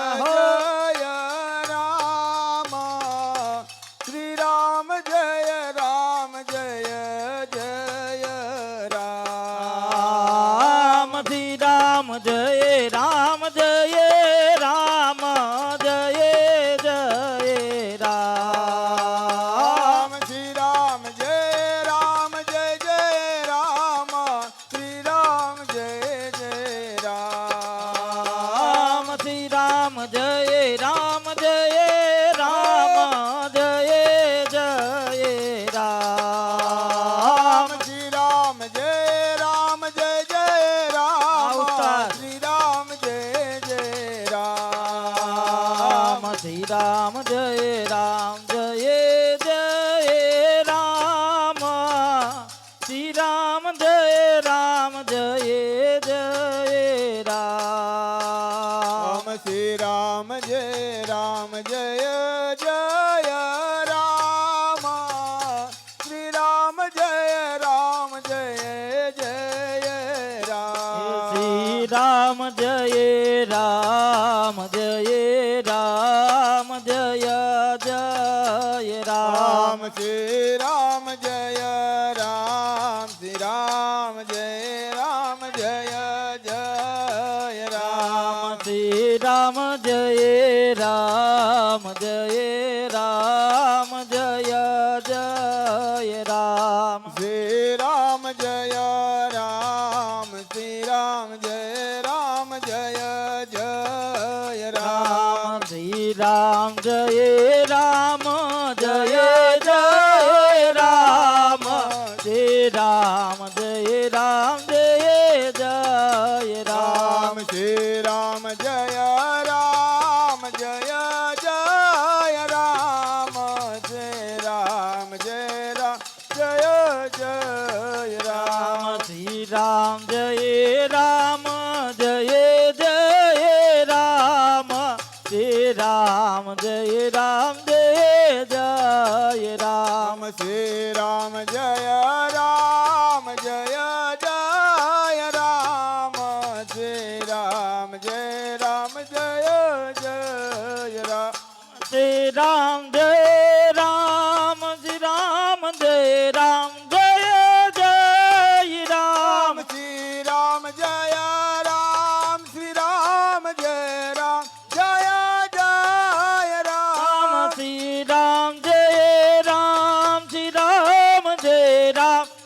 જય રામ શ્રી રામ જય રામ જય જય રામ શ્રી રામ જય રામ જય રામ જય જય રામ શ્રી રામ જય રામ જય જય રામ શ્રી રામ જય જય રામ શ્રી રામ જય રામ જય રામ જય જય રામ શ્રી રામ જય રામ જય જય રામ શ્રી રામ જય જય રામ શ્રી રામ જય રામ જય જય રામ શ્રી રામ જય રામ જય જય રામ શ્રી રામ જય રામ જય જય રામ શ્રી રામ જય રામ જય જય રામ શ્રી રામ જય રામ જય રામ જય જય રામ શ્રી રામ જય રામ શ્રી રામ જય રામ જય જય રામ શ્રી રામ જય રામ જય રામ જય જય રામ શ્રી રામ જય રામ શ્રી રામ જય રામ જય જય રામ શ્રી રામ જય રામ જય જય રામ શ્રી રામ જય રામ જય જય રામ શ્રી રામ જય રામ જય જય રામ શ્રી રામ જય રામ જય જય રામ શ્રી રામ જય રામ જય જય રામ શ્રી રામ જય રામ જય જય રામ શ્રી રામ જય રામ જય જય રામ શ્રી રામ જય રામ જય જય રામ શ્રી રામ જય રામ શ્રી રામ જય રામ જય જય રામ શ્રી રામ જય રામ શ્રી રામ જય રામ જય જય રામ શ્રી રામ જય રામ શ્રી રામ જય રામ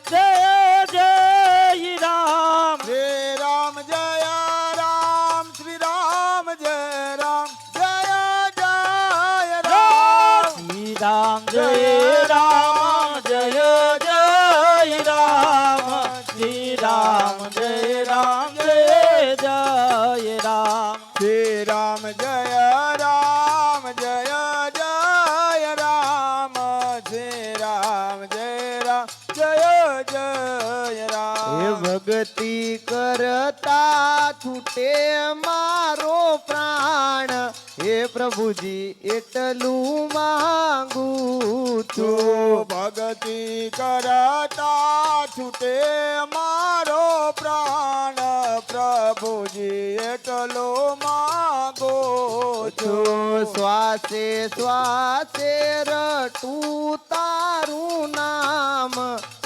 જય જય રામ શ્રી રામ જય રામ શ્રી રામ જય રામ જય જય રામ શ્રી રામ જય રામ જય જય રામ શ્રી રામ જય રામ જય જય રામ શ્રી રામ જય રામ જય જય રામ શ્રી રામ જય રામ જય જય રામ ભક્તિ કરતા છૂટે મારો પ્રાણ હે પ્રભુજી એટલું માંગુ છું ભક્તિ કરતા છૂટે મારો પ્રાણ પ્રભુજી એટલો માગો છો શ્વાસે શ્વાસે રટું તારું નામ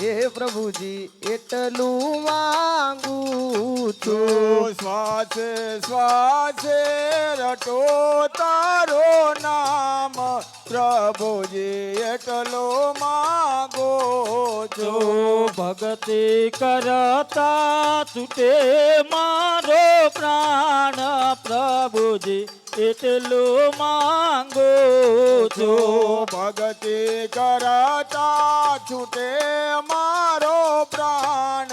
હે પ્રભુજી એટલું માંગુ છું શ્વાસે શ્વાસે રટો તારો નામ પ્રભુજી એટલો માગો છો ભક્તિ કરતા છૂટે મારો પ્રાણ પ્રભુજી એટલું માંગો છો ભક્તિ કરતા છૂટે મારો પ્રાણ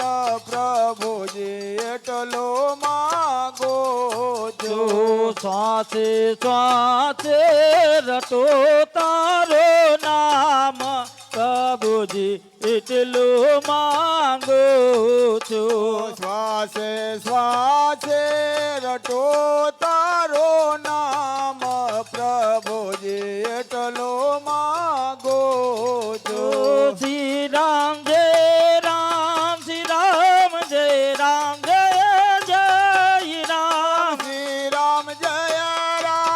પ્રભુજી એટલો માગો છો શ્વાસે શ્વાસે રટો તારો નામ પ્રભુજી એટલું માંગો છો શ્વાસે શ્વાસે રટો તારો નામ પ્રભુજી એટલો માગો છો શ્રી રામ જય રામ શ્રી રામ જય રામ જય જય રામ શ્રી રામ જય રામ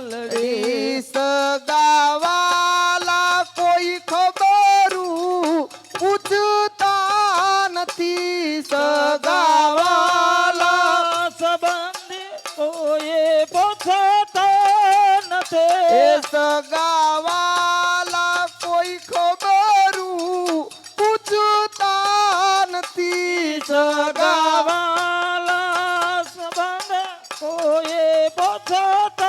આખલડી સગાવાલા કોઈ ખબરું પૂછતા નથી સગાવાલા સંબંધી કોઈએ પૂછતા એ નથી સગાવાલા કોઈ ખબરું પૂછતા નથી સગાવાલા સંબંધ કોઈએ પૂછતા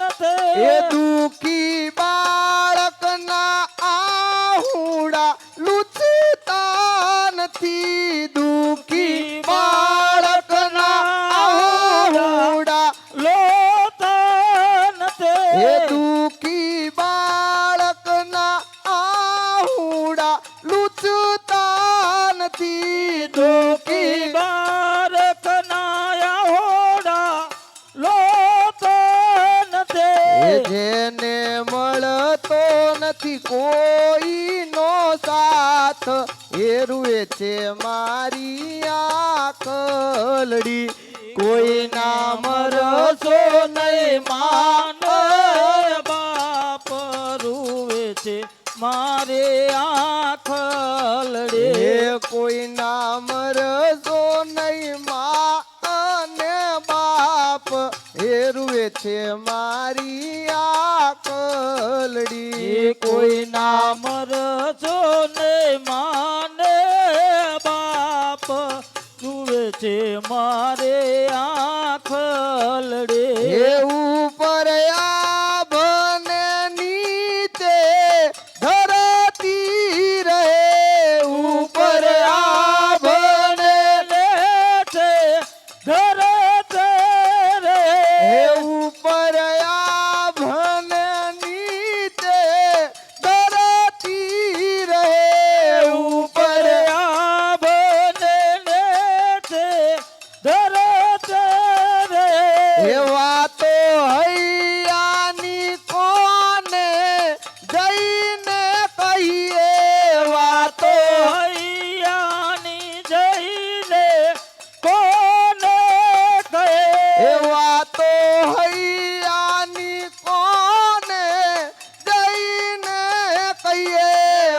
નથી એ દુખી બાળકના આહુડા લૂછતા નથી દુખી બાળકના આહુડા લોતા નથી એ દુખી બાળકના આહુડા લૂછતા નથી દુઃખી દુખી બાળકના હોડા લોતા એ નથી જેને મળતો નથી કોઈનો સાથ એ રૂએ છે મારી આખલડી કોઈના મરસો નહીં માન બાપ રૂવે છે મારે આખલડે એ કોઈના મરસો નહીં મા અને બાપ એ રૂએ છે મારી આખલડી કોઈ નામ રસો ને માને બાપ રૂવે છે મારે આખલડે એ ઉપર આભને નીચે ધરતી રહે ઉપર આભને છે ઘર રે એ ઉપર આભને નીચે ધરતી રહે ઉપર આભને છે ધરત રે એવા તો હૈયાની કોને જઈને કહીએ વાતો હૈયાની જઈને કોને કહે એવા તો હૈયાની કોને જઈને કહીએ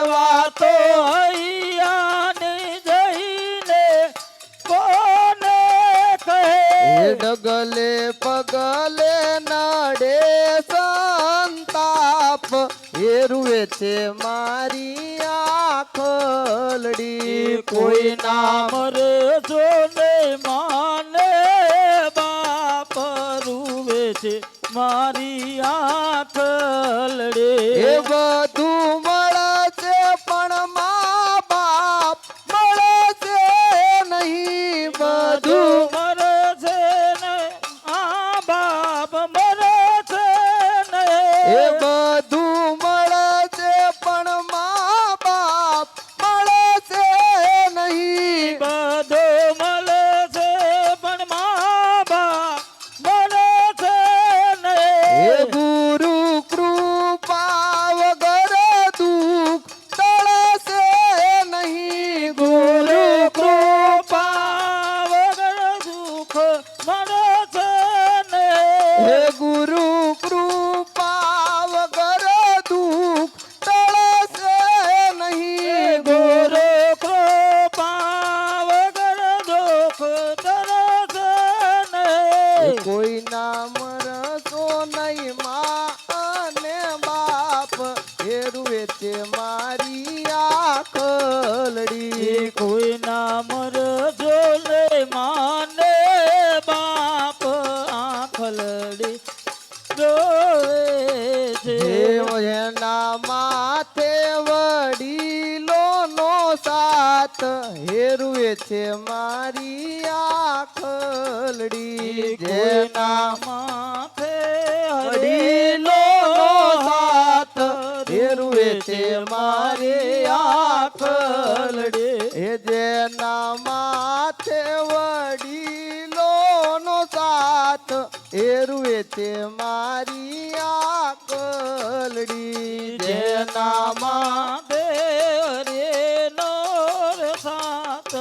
વાતો તો હૈયાની જઈને કોને કહે એ ડગલે પગલે નડે સંતાપ એ રૂએ છે મારી આખલડી કોઈ નામ રજો ને માને બાપ રૂવે છે મારી આખલડે એ બધું મળશે પણ મા બાપ મળશે નહીં બધું મરે છે ને આ બાપ મરે છે ને એ બધું મળશે પણ મા બાપ મળશે નહીં બધો મળે છે પણ મા બાપ મળે છે ને એ ગુરુ કૃપા વગર દુઃખ ટળશે નહીં ગુરુ કૃપા વગર દુઃખ મળે છે ને હે ગુરુ કૃપા વગર દુઃખ ટળશે નહીં ગુરુ કૃપા વગર દુઃખ તરે છે ને કોઈ નામ રસો નહીં મા અને બાપ એ રૂએ છે મારી આખલડી કોઈ નામ રજો ને માને બાપ આખલડી રોવે છે એના માથે વડીલોનો સાથ હેરુએ છે મારી આખલડી જેના માથે વડીલોનો સાથ હેરુએ છે મારી આખલડી હે જેના માથે વડીલોનો સાથ હેરુએ છે મારી આખલડી જેના માથે રે નોર સાત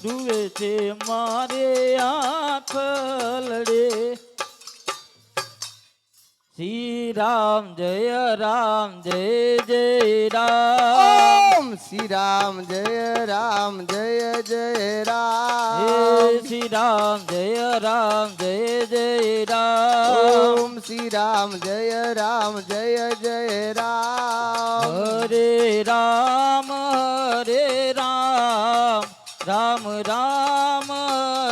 રૂવે છે મારે આખલડે શ્રી રામ જય રામ જય જય રામ ઓમ શ્રી રામ જય રામ જય જય રામ શ્રી રામ જય રામ જય જય રામ ઓમ શ્રી રામ જય રામ જય જય રામ હરે રામ રામ રામ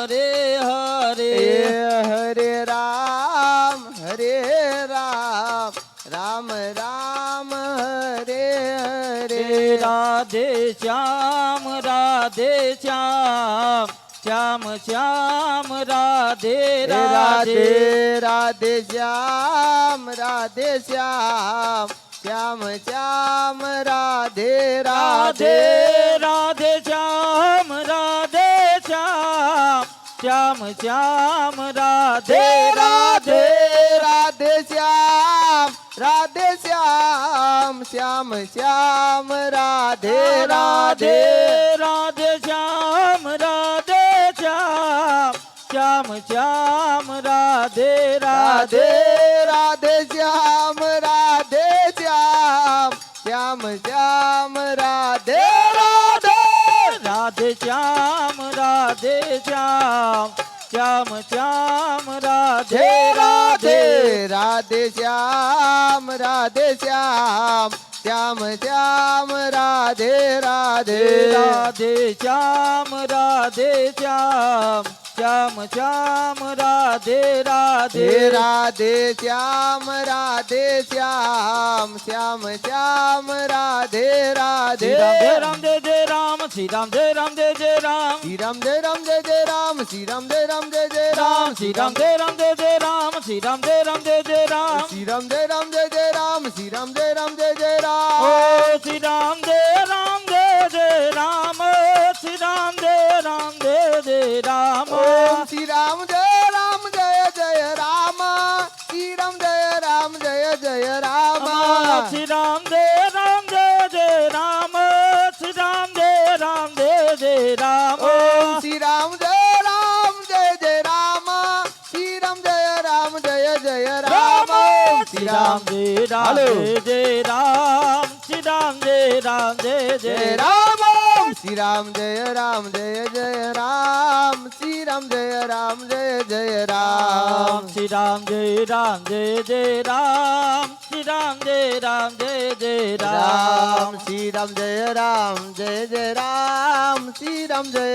હરે હરે હરે રામ રામ રામ હરે હરે રાધે શ્યામ શ્યામ શ્યામ રાધે રાધે રાધે શ્યામ શ્યામ શ્યામ રાધે રાધે રાધે રાધે શ્યામ શ્યામ શ્યામ રાધે રાધે રાધે શ્યામ શ્યામ શ્યામ રાધે રાધે રાધે રાધે શ્યામ શ્યામ શ્યામ રાધે રાધે રાધે રાધે શ્યામ શ્યામ શ્યામ રાધે રાધે રાધે શ્યામ શ્યામ શ્યામ રાધે રાધે રાધે શ્યામ શ્યામ શ્યામ રાધે રાધે રાધે શ્યામ શ્યામ શ્યામ રાધે રાધે રાધે શ્યામ શ્યામ શ્યામ રાધે રાધે રામ જય જય રામ શ્રી રામ જય રામ જય જય રામ શ્રી રામ જય રામ જય જય રામ શ્રી રામ જય રામ જય જય રામ શ્રી રામ જય રામ જય જય રામ શ્રી રામ જય રામ જય જય રામ શ્રી રામ જય રામ જય જય રામ શ્રી રામ જય રામ જય જય રામ ઓ શ્રી રામ જય જય રામ શ્રી રામ જય જય રામ ઓમ શ્રી રામ જય જય રામ શ્રી રામ જય જય રામ શ્રી રામ જય જય રામ શ્રી રામ જય જય રામ ઓમ શ્રી રામ જય જય રામ શ્રી રામ જય જય રામ શ્રી રામ જય હાલો. જય રામ શ્રી રામ જય જય જય રામ રામ ઓમ શ્રી રામ જય જય રામ શ્રી રામ જય જય રામ શ્રી રામ જય જય રામ શ્રી રામ જય જય રામ શ્રી રામ જય જય રામ શ્રી રામ જય જય રામ શ્રી રામ જય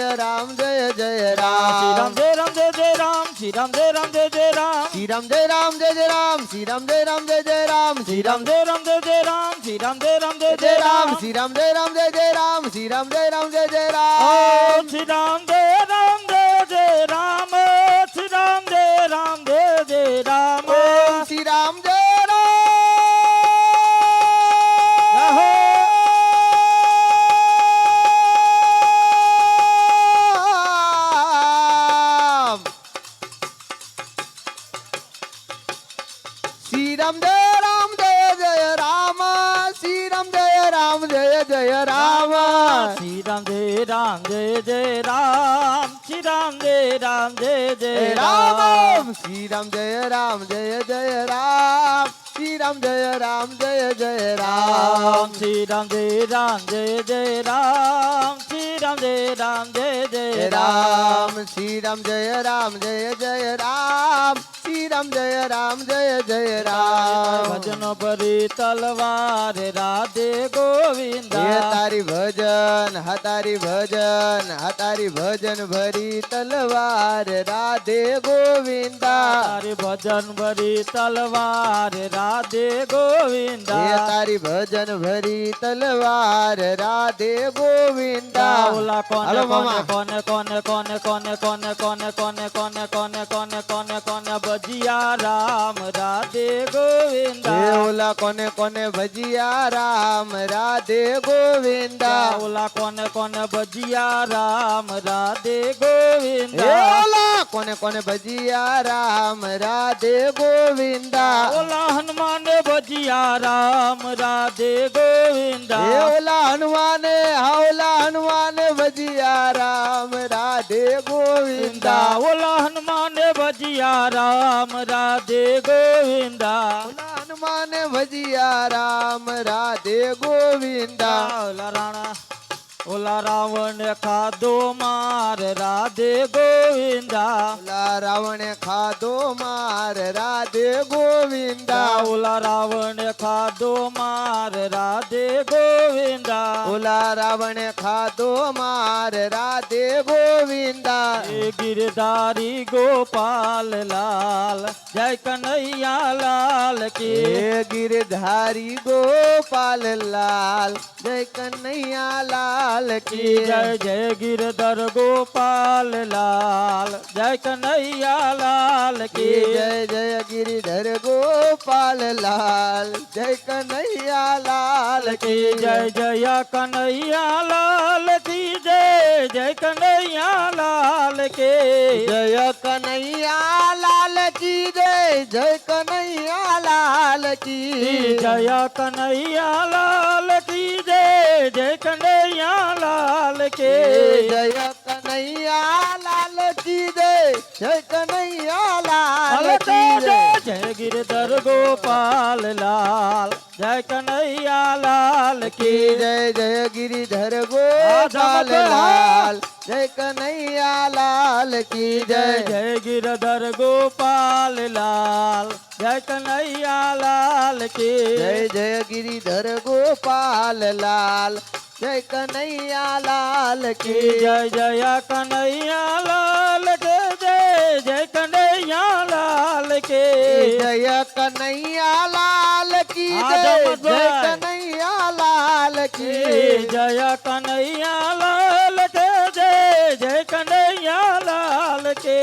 જય રામ શ્રી રામ જય જય રામ શ્રી રામ જય જય રામ શ્રી રામ જય જય રામ શ્રી રામ જય જય રામ શ્રી રામ જય જય જય રામ રામ શ્રી રામ જય જય રામ શ્રી રામ જય જય ઓ રામ શ્રી રામ જય જય રામ શ્રી રામ જય જય રામ ઓમ શ્રી રામ જય રામ શ્રી રામ જય જય રામ શ્રી રામ જય જય રામ શ્રી રામ જય જય રામ શ્રી રામ જય જય રામ રામ શ્રી રામ જય જય રામ શ્રી રામ જય જય રામ શ્રી રામ જય જય રામ શ્રી રામ જય જય રામ શ્રી રામ જય જય રામ શ્રી રામ જય જય રામ ભજન ભરી તલવાર રાધે ગોવિંદા તારી ભજન તારી ભજન ભરી તલવાર રાધે ગોવિંદા તારી ભજન ભરી તલવાર રાધે ગોવિંદા તારી ભજન ભરી તલવાર રાધે ગોવિંદા ઓલા કોને હાલો કોને મામા. કોને કોને કોને કોને કોને કોને કોને કોને કોને કોને કોને કોને ભજીયા રામ રાધે ગોવિંદા ઓલા કોને કોને ભજીયા રામ રાધે ગોવિંદા ઓલા કોને કોને ભજીયા રામ રાધે ગોવિંદા ઓલા કોને કોને ભજીયા રામ રાધે ગોવિંદા ઓલા હનુમાન ભજીયા રામ રાધે ગોવિંદા ઓલા હનુમાને ભજીયા રામ રાધે ગોવિંદા ઓલા હનુમાન ભજીયા રામ રાધે ગોવિંદા માને ભજિયા રામ રાધે ગોવિંદા ઓલા રાણા ઓલા રાવણ ખાધો માર રાધે ગોવિંદા ઓલા રાવણે ખાધો માર રાધે ગોવિંદા ઓલા રાવણ ખાધો માર રાધે ગોવિંદા ઓલા રાવણે ખાધો માર રાધે ગોવિંદા એ ગિરધારી ગોપાલ લાલ જય કનૈયા લાલ કી હે ગિરધારી ગોપાલ લાલ જય કનૈયા લાલ કી જય જય ગિરધર ગોપાલ લાલ જય કનૈયા લાલ કી જય જય ગિરિધર ગોપાલ લાલ જય કનૈયા લાલ કી જય જય કનૈયા લાલ કી જય જય કનૈયા લાલ કે જય કનૈયા લાલ કી જય જય કનૈયા લાલ કી જય કનૈયા લાલ કી જય જય કનૈયા લાલ કે જય કનૈયા લાલ કી જય જય કનૈયા લાલ કી જય જય ગિરધર ગોપાલ લાલ જય કનૈયા લાલ કી જય જય ગિરિધર ગોપાલ લાલ જય કનૈયા લાલ કી જય જય જય ગિરધર ગોપાલ લાલ જય કનૈયા લાલ કી જય જય ગિરિધર ગોપાલ લાલ જય કનૈયા લાલ કી જય જય કનૈયા લાલ કે જય જય કનૈયા લાલ કે જય કનૈયા લાલ કી આ જય જમતભાઈ. જય કનૈયા લાલ કી જય કનૈયા લાલ કે જય જય કનૈયા લાલ કે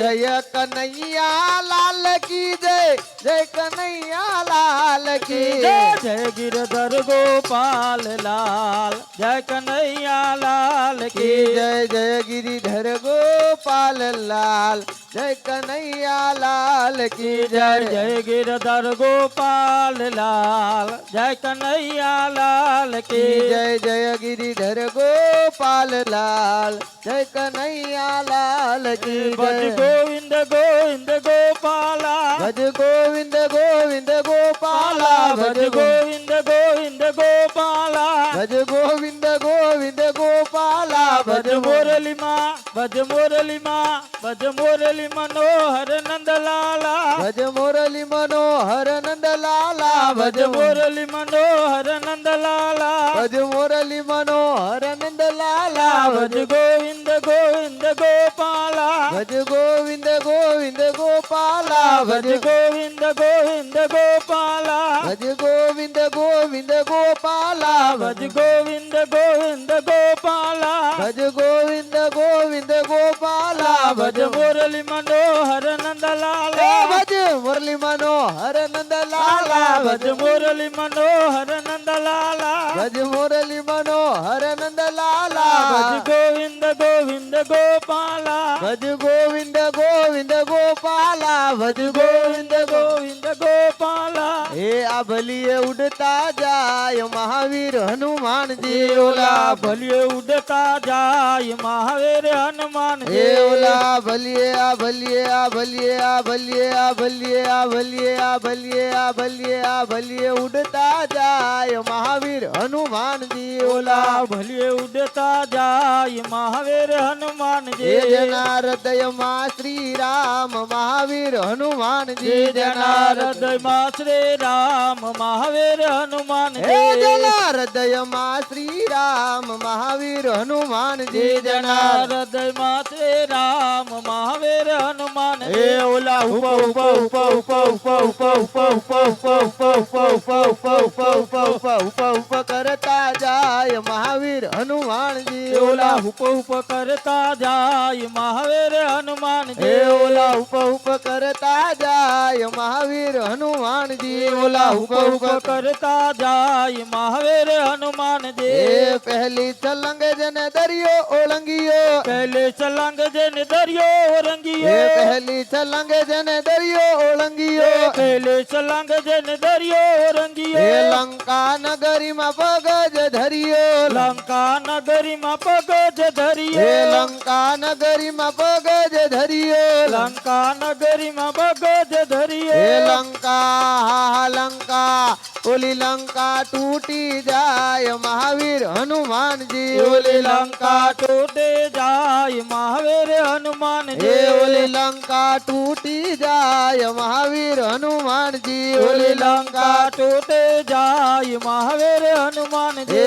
જય કનૈયા લાલ કી જય જય કનૈયા લાલ કી જય જય ગિરધર ગોપાલ લાલ જય કનૈયા લાલ કી કી જય જય ગિરિધર ગોપાલ લાલ જય કનૈયા લાલ કી જય જય જય ગિરધર ગોપાલ લાલ જય કનૈયા લાલ કી જય જય ગિરિધર ગોપાલ લાલ જય કનૈયા લાલ કી ભજ જય ગોવિંદ ગોવિંદ ગોપાલા ભજ ગોવિંદ ગોવિંદ ગોપાલા ભજ ગોવિંદ ગોવિંદ ગોપાલા ભજ ગોવિંદ ગોવિંદ ગોપાલા ભજ મોરલીમાં ભજ મોરલીમાં ભજ મોરલી મનોહર નંદલાલા ભજ મોરલી મનોહર નંદલાલા ભજ મોરલી મનોહર નંદલાલા ભજ મોરલી મનોહર નંદલાલા ભજ ગોવિંદ ગોવિંદ ગોપાલા ભજ ગોવિંદ ગોવિંદ ગોપાલા ભજ ગોવિંદ ગોવિંદ ગોપાલા ભજ ગોવિંદ ગોવિંદ ગોપાલા ભજ ગોવિંદ ગોવિંદ ગોપાલા ભજ ગોવિંદ ગોવિંદ ગોપાલા ભજ મોરલી મનોહર નંદલાલા ભજ મુરલી મનોહર નંદલાલા ભજ મોરલી મનોહર નંદલાલા ભજ મુરલી મનોહર નંદલાલા ભજ ગોવિંદ ગોવિંદ ગોપાલા ભજ ગોવિંદ ગોવિંદ ગોપાલા ભજ ગોવિંદ ગોવિંદ ગોપાલા હે આ ભલીએ ઉડતા જાય મહાવીર હનુમાનજી ઓલા ભલીએ ઉડતા જાય મહાવીર હનુમાન હે ઓલા ભલીએ આ ભલીએ આ ભલીએ આ ભલીએ આ ભલીએ આ ભલીએ આ ભલીએ આ ભલીએ આ ભલીએ ઉડતા જાય મહાવીર હનુમાનજી ઓલા ભલીએ ઉડતા જાય મહાવીર હનુમાનજી હે જેના હૃદયમાં શ્રી રામ મહાવીર હનુમાનજી જેના હૃદયમાં શ્રી રામ મહાવીર હનુમાનજી હે જેના હૃદયમાં શ્રી રામ મહાવીર હનુમાનજી જેના જેના હૃદયમાં શ્રી રામ મહાવીર હનુમાન હે ઓલા ઉપ ઉપ ઉપ ઉપ ઉપ ઉપ ઉપ ઉપ ઉપ ઉપ ઉપ ઉપ ઉપ ઉપ ઉપ ઉપ કરતા જાય મહાવીર હનુમાનજી ઓલા હુપ હુપ કરતા જાય મહાવીર હનુમાનજી હે ઓલા ઉપ ઉપ કરતા જાય મહાવીર હનુમાનજી ઓલા ઉપ ઉપ કરતા જાય મહાવીર હનુમાનજી હે પહેલી છલંગ જને દરિયો ઓળંગિયો પહેલે છલાંગ જેને દરિયો હે રંગીયો પહેલી છલંગ જને દરિયો ઓળંગિયો પહેલે છલાંગ જેને દરિયો હે રંગીયો લંકા નગરીમાં પગજ ધરિયો લંકા નગરીમાં પગજ હે ધરિયો લંકા નગરીમાં પગજ ધરિયો લંકા નગરીમાં પગજ હે ધરિયો લંકા ઓલી લંકા તૂટી જાય મહાવીર હનુમાનજી ઓલી લંકા તૂટે જાય મહાવીર હનુમાનજી ઓલી લંકા તૂટી જાય મહાવીર હનુમાનજી ઓલી લંકા તૂટે જાય મહાવીર હનુમાનજી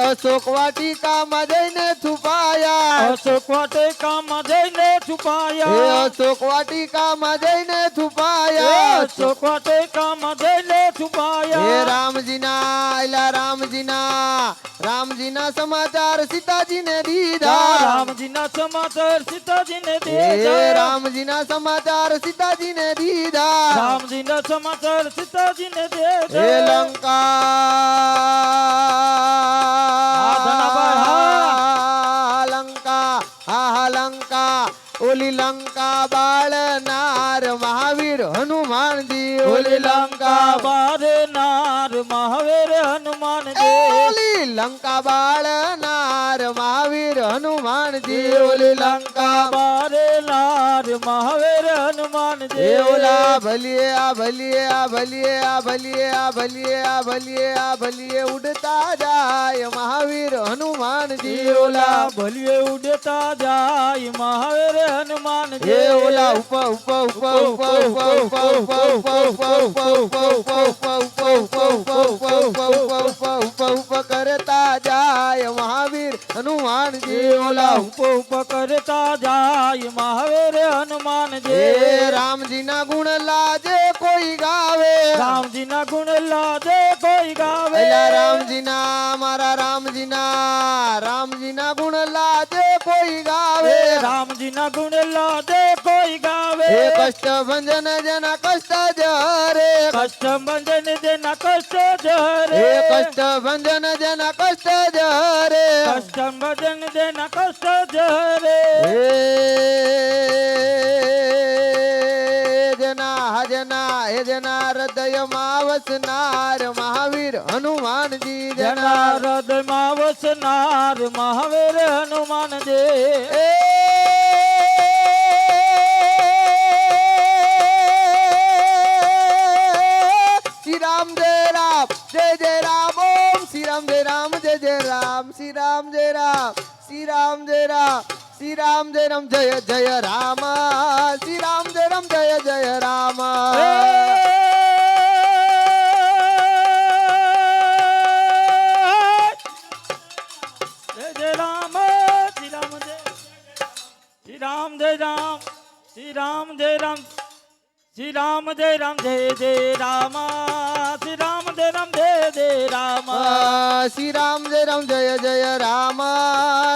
અશોક વાટિકામાં જઈને છુપાયા અશોક વાટિકામાં જઈને છુપાયા અશોક વાટિકામાં જઈને છુપાયા અશોક વાટિકામાં જઈને છુપાયા રામજીના સમાચાર સીતાજીને દીધા રામજીના સમાચાર સીતાજીને દીધા રામજીના સમાચાર સીતાજીને દીધા રામજીના સમાચાર સીતાજીને દીધા હે લંકા ઓલી લંકા બાળનાર મહાવીર હનુમાનજી ઓલી લંકા બાળનાર મહાવીર હનુમાનજી ઓલી લંકા બાળનાર મહાવીર હનુમાનજી ઓલી લંકા બાળનાર મહાવીર હનુમાનજી ઓલા ભલીએ ઉડતા જાય મહાવીર હનુમાનજી ઓલા ભલીએ ઉડતા જાય મહાવીર હનુમાનજી ઓલા ઉપ કરતા જાય મહાવીર હનુમાનજી ઓલા ઉપ કરતા જાય મહાવીર હનુમાનજી રામજીના ગુણ લાજે કોઈ ગાવે રામજીના ગુણ લાજે કોઈ ગાવે રામજીના મારા રામજીના ગુણ લાજે કોઈ ગાવે રામજીના ગુણ લાજે કોઈ ગાવે કષ્ટ ભંજન જેના કષ્ટ જરે કષ્ટ ભંજન જેના કષ્ટ જરે કષ્ટ ભંજન જેના કષ્ટ જરે કષ્ટ ભંજન જેના કષ્ટ જરે જેના હૃદયમાં વસનાર મહાવીર હનુમાનજી જેના હૃદયમાં વસનાર મહાવીર હનુમાનજી શ્રી રામ જય રામ જય જય રામ ઓમ શ્રી રામ જય રામ જય જય રામ શ્રી રામ જય રામ શ્રી રામ જય રામ શ્રી રામ જય રામ જય જય રામ શ્રી રામ જય રામ જય જય રામ જય જય રામ શ્રી રામ જય શ્રી રામ જય રામ શ્રી રામ જય રામ શ્રી રામ જય રામ જય જય રામ શ્રી રામ જય રામ જય જય રામ શ્રી રામ જય રામ જય જય રામ શ્રી રામ જય રામ જય જય રામ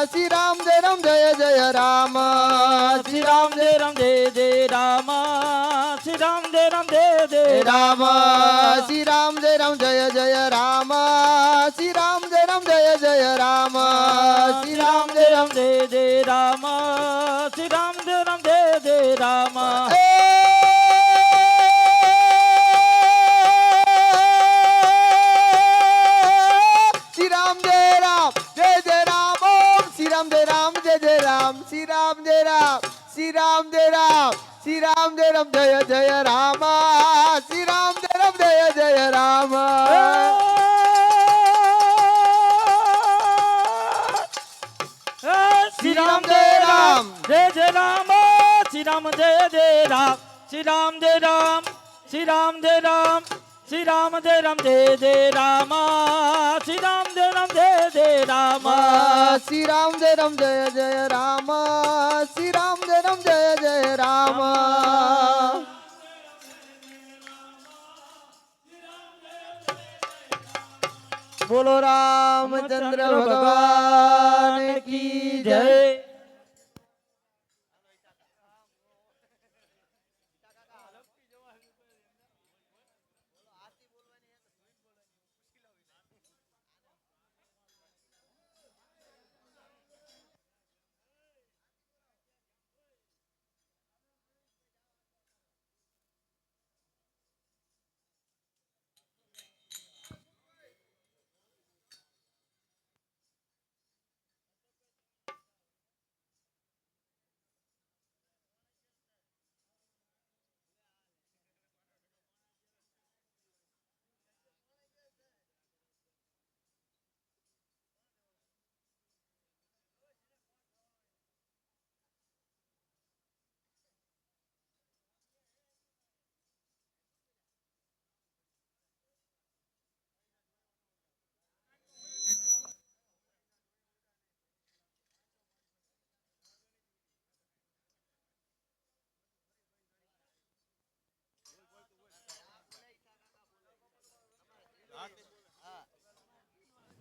શ્રી રામ જય રામ જય જય રામ શ્રી રામ જય રામ જય જય રામ શ્રી રામ જય રામ જય જય રામ શ્રી રામ જય રામ જય જય રામ શ્રી રામ જય રામ જય જય રામ શ્રી રામ જય રામ જય જય રામ શ્રી રામ જય રામ જય જય રામ ઓમ શ્રી રામ જય રામ જય જય રામ શ્રી રામ જય રામ શ્રી રામ જય રામ શ્રી રામ જય રામ જય જય રામ શ્રી રામ જય રામ જય જય રામ શ્રી રામ જય રામ જય જય રામ શ્રી રામ જય જય રામ શ્રી રામ જય રામ શ્રી રામ જય રામ શ્રી રામ જય રામ જય જય રામ શ્રી રામ જય રામ જય જય રામ શ્રી રામ જય રામ જય જય રામ શ્રી રામ જય રામ જય જય રામ બોલો રામચંદ્ર ભગવાન કી જય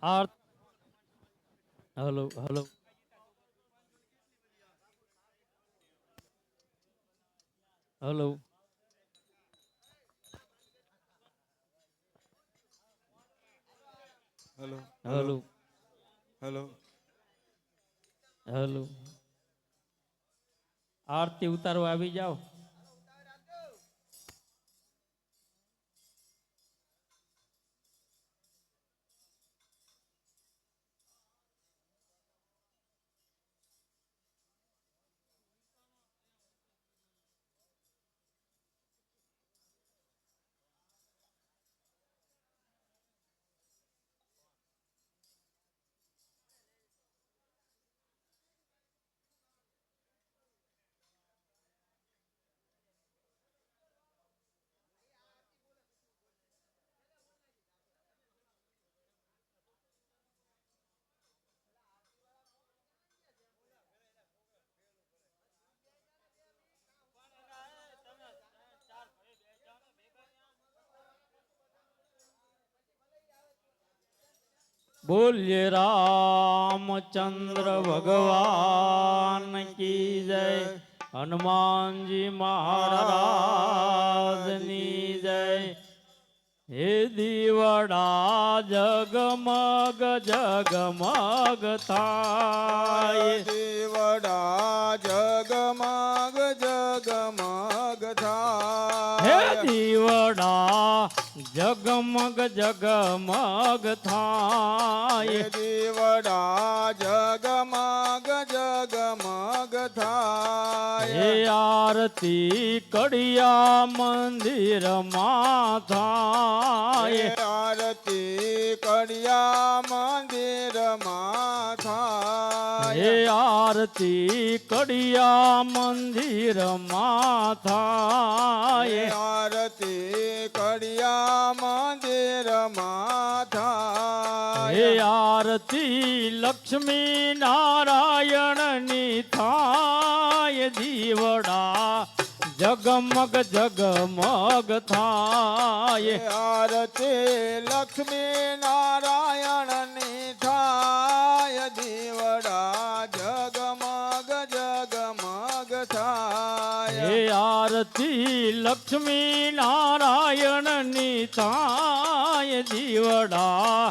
આર hello hello hello hello hello hello hello આરતી ઉતારવા આવી જાઓ. બોલ્યે રામચંદ્ર ભગવાન કી જય, હનુમાનજી મહારાજની જય. હે દીવડા જગમગ જગમગ થાય, દીવડા જગમગ જગમગ હે થાય. દીવડા જગમગ જગમગ થાય, દીવડા જગમગ જગમગ થાય. હે આરતી કડિયા મંદિરમાં થાય, આરતી કડિયા મંદિરમાં થાય. હે આરતી કડિયા મંદિરમાં થાય, આરતી કડિયા મંદિરમાં થાય. હે આરતી લક્ષ્મી નારાયણની થાય, દીવડા જગમગ જગમગ થાય, આરતી લક્ષ્મી નારાયણની થાય. દીવડા જગમગ જગમગ થાય. હે આરતી લક્ષ્મી નારાયણની થાય, દીવડા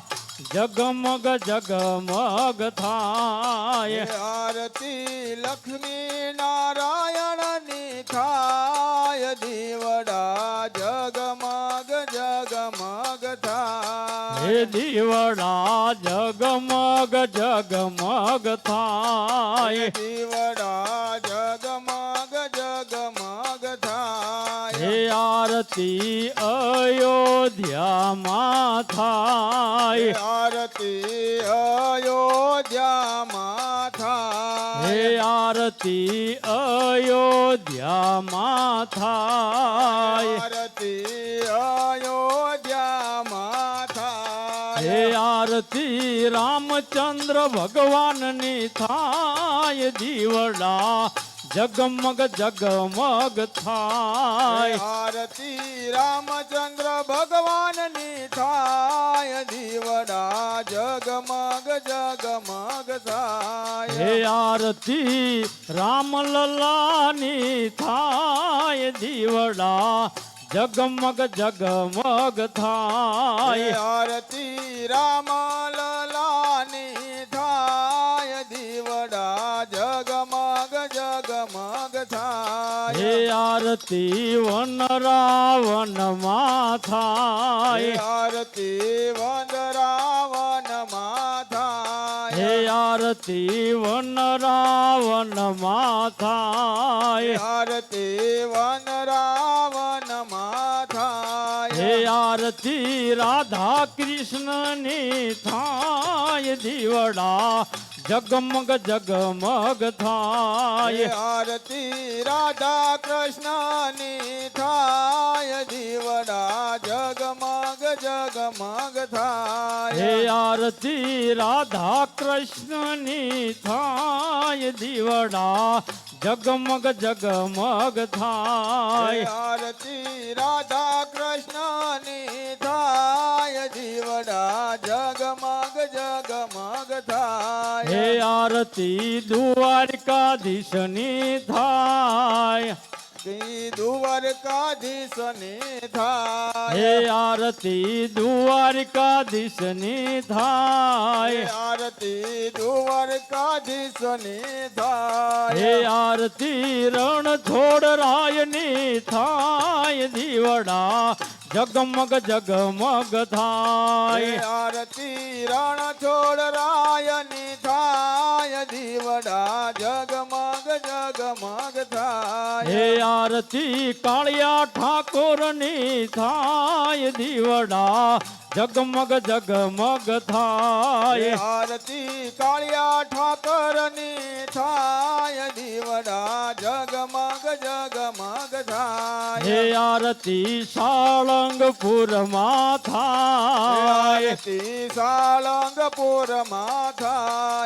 જગમગ જગમગ થાય, આરતી લક્ષ્મી નારાયણની થાય. દીવડા જગમગ જગમગ થાય. હે દીવડા જગમગ જગમગ થાય, દીવડા જગમગ જગમગ થાય. હે આરતી અયોધ્યામાં થાય, આરતી અયોધ્યામાં થાય. હે આરતી અયોધ્યામાં થાય, આરતી અયોધ્યામાં થાય. હે આરતી રામચંદ્ર ભગવાનની થાય, દીવડા જગમગ જગમગ થાય, આરતી રામચંદ્ર ભગવાનની થાય. દીવડા જગમગ જગમગ થાય. હે આરતી રામલલાની થાય, દીવડા જગમગ જગમગ થાય, આરતી રામલલાની થાય. દીવડા જગમગ જગમગ થાય. હે આરતી વન રાવણમાં થાય, આરતી વંદરાવનમાં થાય. હે આરતી વન રાવણમાં થાય, આરતી વનરાવનમાં થાય. હે આરતી રાધા કૃષ્ણની થાય, દીવડા જગમગ જગમગ થાય, આરતી રાધા કૃષ્ણની થાય. દીવડા જગમગ જગમગ થાય. હે આરતી રાધા કૃષ્ણની થાય, દીવડા જગમગ જગમગ થાય, આરતી રાધા કૃષ્ણની થાય. દીવડા હે આરતી દ્વારકાધીશની થાય દ્વારકાધીશની થાય હે આરતી દ્વારકાધીશની હે થાય આરતી દ્વારકાધીશની હે થાય આરતી રણ છોડ રાયની થાય દીવડા જગમગ જગમગ હે થાય આરતી રણ છોડ રાયની થાય દીવડા જગમગ જગમગ થાય હે આરતી કાળિયા ઠાકોરની થાય દીવડા જગમગ જગમગ હે થાય આરતી કાળિયા ઠાકરની થાય દીવડા જગમગ જગમગ હે થાય આરતી સાળંગપુરમાં થાય આરતી સાળંગપુરમાં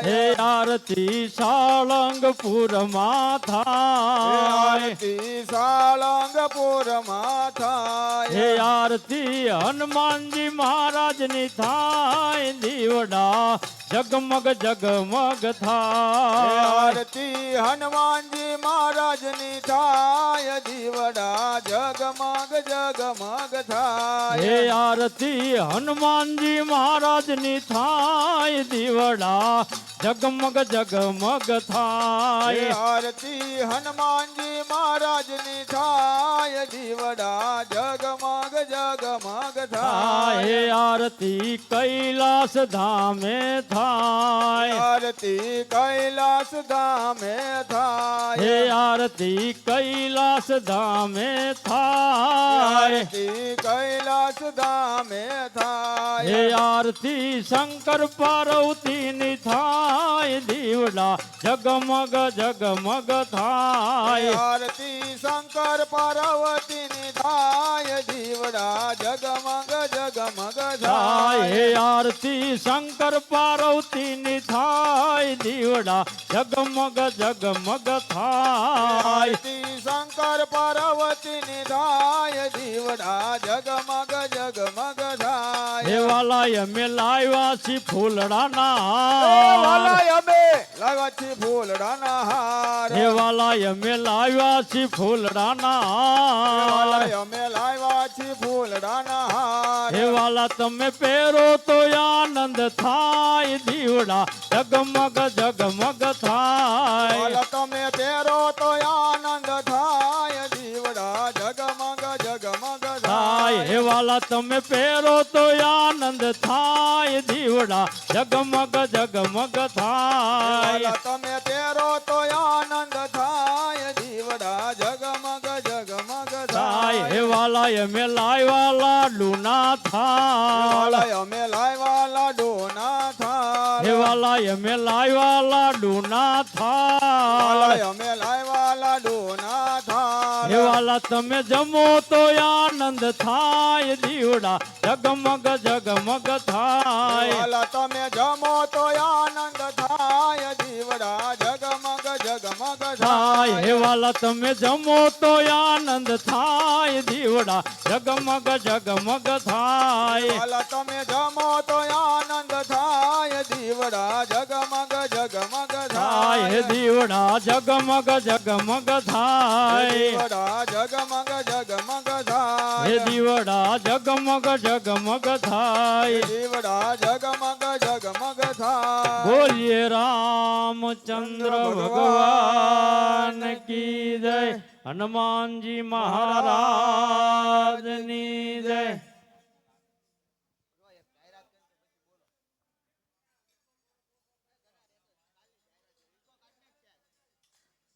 હે થાય આરતી સાળંગપુરમાં થાય આરતી સાળંગપુરમાં હે થાય આરતી હનુમાનજી મહારાજની થાય દીવડા જગમગ જગમગ થાય આરતી હનુમાનજી મહારાજની થાય દીવડા જગમગ જગમગ હે થાય આરતી હનુમાનજી મહારાજની થાય દીવડા જગમગ જગમગ હે થાય આરતી હનુમાનજી મહારાજની થાય દીવડા જગમગ જગમગ હે થાય આરતી કૈલાસ ધામે થાય આરતી કૈલાસ ધામે હે થાય આરતી કૈલાસ ધામે થાય આરતી કૈલાસ ધામે હે થાય આરતી શંકર પાર્વતીની થાય દીવડા જગમગ જગમગ થાય આરતી શંકર પાર્વતીની થાય દીવડા જગમગ જગમગ થાય હે થાય આરતી શંકર પાર્વતીની થાય દીવડા જગમગ જગમગ થાય આરતી શંકર પાર્વતીની થાય દીવડા જગમગ જગમગ હે થાય વાલાય અમે લાવ્યા છી ફૂલડાના એ હાર વાલાય અમે લાવ્યા છીએ ફૂલડાના હાર હે વાલાય અમે લાવ્યા છી ફૂલડાના હાર વાલાય અમે લાવ્યા છીએ ફૂલડાના હાર હે વાલા તમે પહેરો તો આનંદ થાય દીવડા જગમગ જગમગ થાય વાલા તમે પહેરો તો આનંદ થાય દીવડા જગમગ જગમગ થાય હે વાલા તમે પહેરો તો આનંદ થાય દીવડા જગમગ જગમગ થાય વાલા તમે પહેરો તો આનંદ થાય દીવડા જગમગ જગમગ થાય હે થાય વાલા અમે લાવ્યા લાડુ ના થાળ વાલાય અમે લાવ્યા લાડુના થાળ હે વાલા અમે લાવ્યા લાડુ ના થાળ વાલાય અમે લાવ્યા લાડુના થાળ હે વાલા તમે જમો તો આનંદ થાય દીવડા જગમગ જગમગ થાય વાલા તમે જમો તો આનંદ થાય દીવડા જગમગ જગમગ થાય હે થાય વાલા તમે જમો તો આનંદ થાય દીવડા જગમગ જગમગ થાય વાલા તમે જમો તો આનંદ થાય દીવડા જગમગ જગમગ થાય હે થાય દીવડા જગમગ જગમગ થાય દીવડા જગમગ જગમગ હે થાય દીવડા જગમગ જગમગ થાય દીવડા જગમગ જગમગ થાય બોલીએ રામચંદ્ર ભગવાન કી જય હનુમાનજી મહારાજની જય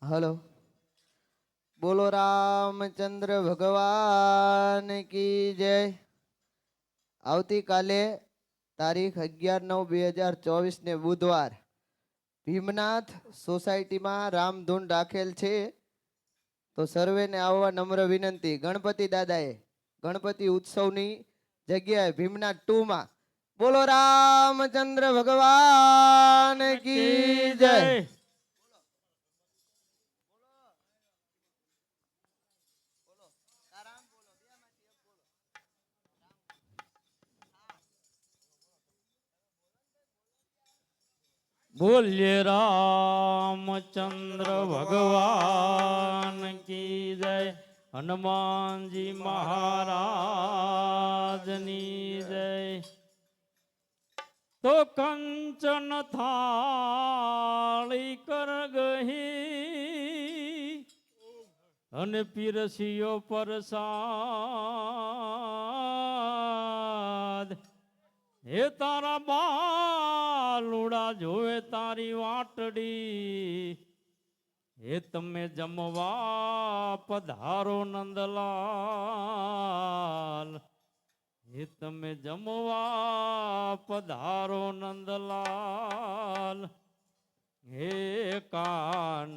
હલો બોલો રામચંદ્ર ભગવાન કી જય આવતીકાલે તારીખ 11/9/2024 ને બુધવાર ભીમનાથ સોસાયટીમાં રામધૂન રાખેલ છે તો સર્વેને આવવા નમ્ર વિનંતી ગણપતિ દાદાએ ગણપતિ ઉત્સવની જગ્યાએ ભીમનાથ 2 માં બોલો રામચંદ્ર ભગવાન કી જય બોલ્યે રામચંદ્ર ભગવાન કી જય હનુમાનજી મહારાજની જય તો કંચન થાળી કર ગહી અને પીરસિયો પ્રસાદ હે તારા બાલુડા જોવે તારી વાટડી હે તમે જમવા પધારો નંદલાલ હે તમે જમવા પધારો નંદલાલ હે કાન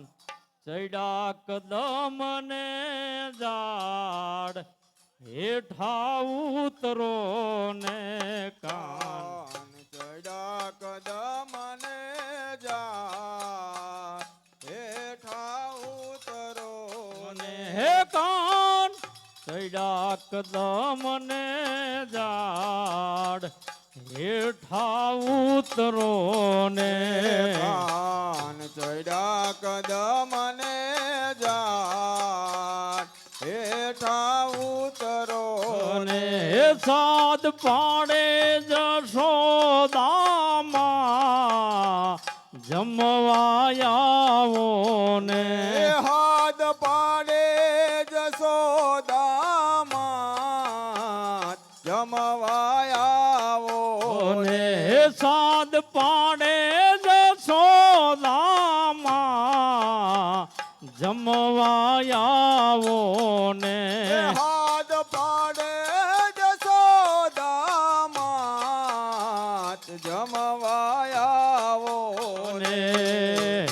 ચૈડા કદમ ને જાડ હેઠા ઉતરો ને કાન ચડા કદમ ને જા હેઠા ઉતરો ને હે કાન ચૈડા કદમ ને જાડ હેઠા ઉતરો ને કાન ચડા કદમ ને જા હેઠા ઉતરો ને હે સાદ પાડે જશોદામાં જમવા આવો ને હાથ પાડે જશોદામાં જમવા આવો ને હે સાદ પાડે જશોદામાં જમવા આવો ને હાથ પાડે જશોદામાં જમવા આવો ને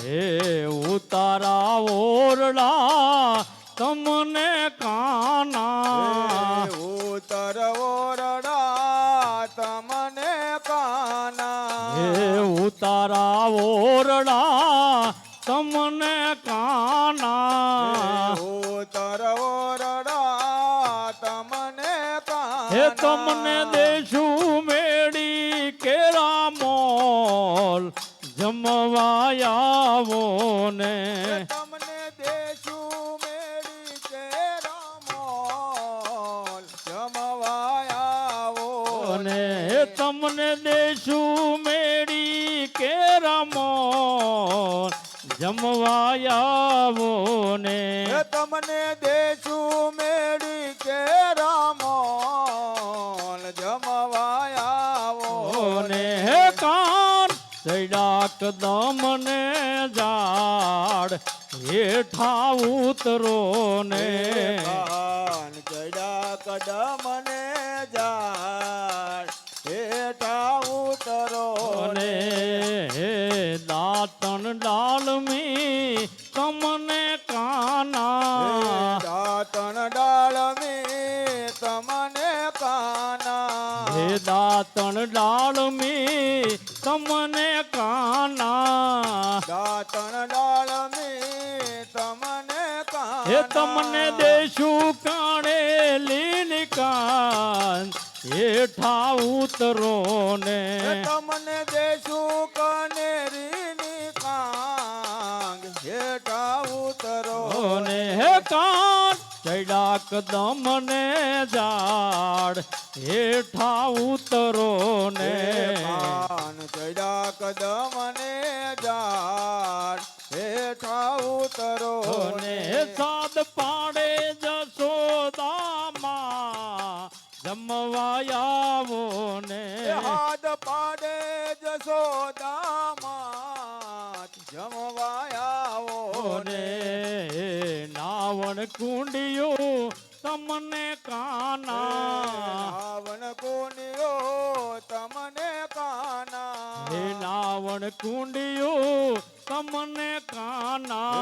હે ઉતારા ઓરડા તમને કાના ઉતર ઓરડા તમને કાના હે ઉતારા ઓરડા તમને કાના ઉતર ઓરડા તમને કાના હે તમને દેશું મેળી કેરા મોલ જમવા આવો ને તમને દેશું મેળી કેરા મોલ જમવા આવો ને હે તમને દેશું મેળી કેરા મોલ જમવા આવો ને તમને દેશું મેળી કેરા મોલ જમવા આવો ને હે કાન ચૈડા કદમ ને જાડ હેઠા ઉતરો ને કાન ચડા કદમ ને જાડ હેઠા ઉતરો ને હે દાતણ ડાલમી તમને કાના દાતણ ડાળમી તમને કાના હે દાતણ ડાલમી તમને કાના દાતણ ડાળમી તમને કાના હે તમને દેશું કાણે લીલી કાન હેઠા ઉતરો ને તમને દેશું કનેરીની કાંગ હેઠા ઉતરો ને હે કાન ચૈડા કદમ ને જાડ હેઠા ઉતરો ને કાન ચડા કદમ ને જાડ હેઠા ઉતરો ને સાદ પાડે જશોદામાં જમવા આવો ને હાથ પાડે જશોદામાં જમવા આવો ને નાવણ કુંડિયું તમને કાના રાવણ કોનિયો તમને કાના હે નાવણ કુંડિયું તમને કાના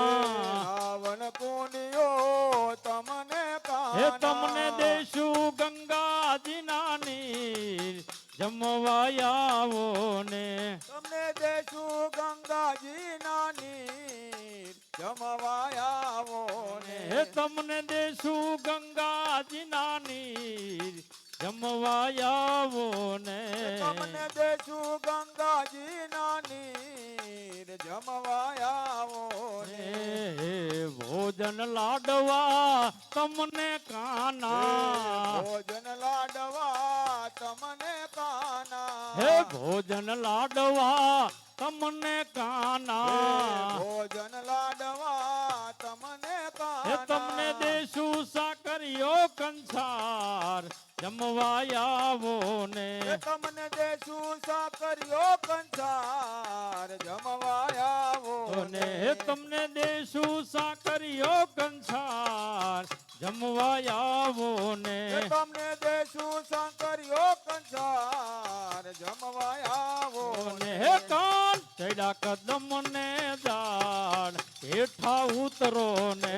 રાવણ કોનિયો તમને કાના હે તમને દેશું ગંગાજી નાની જમવા આવો ને તમને દેશું ગંગાજી નાની જમવા આવો ને હે તમને દેશું ગંગાજી નાની જમવા આવો ને તમને દેશું ગંગાજી નાની કે જમવા આવો ને ભોજન લાડવા તમને કાના ભોજન લાડવા તમને કાના હે ભોજન લાડવા તમને કાના ભોજન લાડવા તમને હે કાના તમને દેશું સાકરીઓ કંસાર જમવા આવો ને એ તમને દેશું સાકરીઓ કંસાર જમવા આવો ને હે તમને દેશું સાકરીઓ કંસાર જમવા આવો ને એ તમને દેશું સાકરીઓ કંસાર જમવા આવો ને હે કાન ચડ્યા કદમ ને દાડ હેઠા ઉતરો ને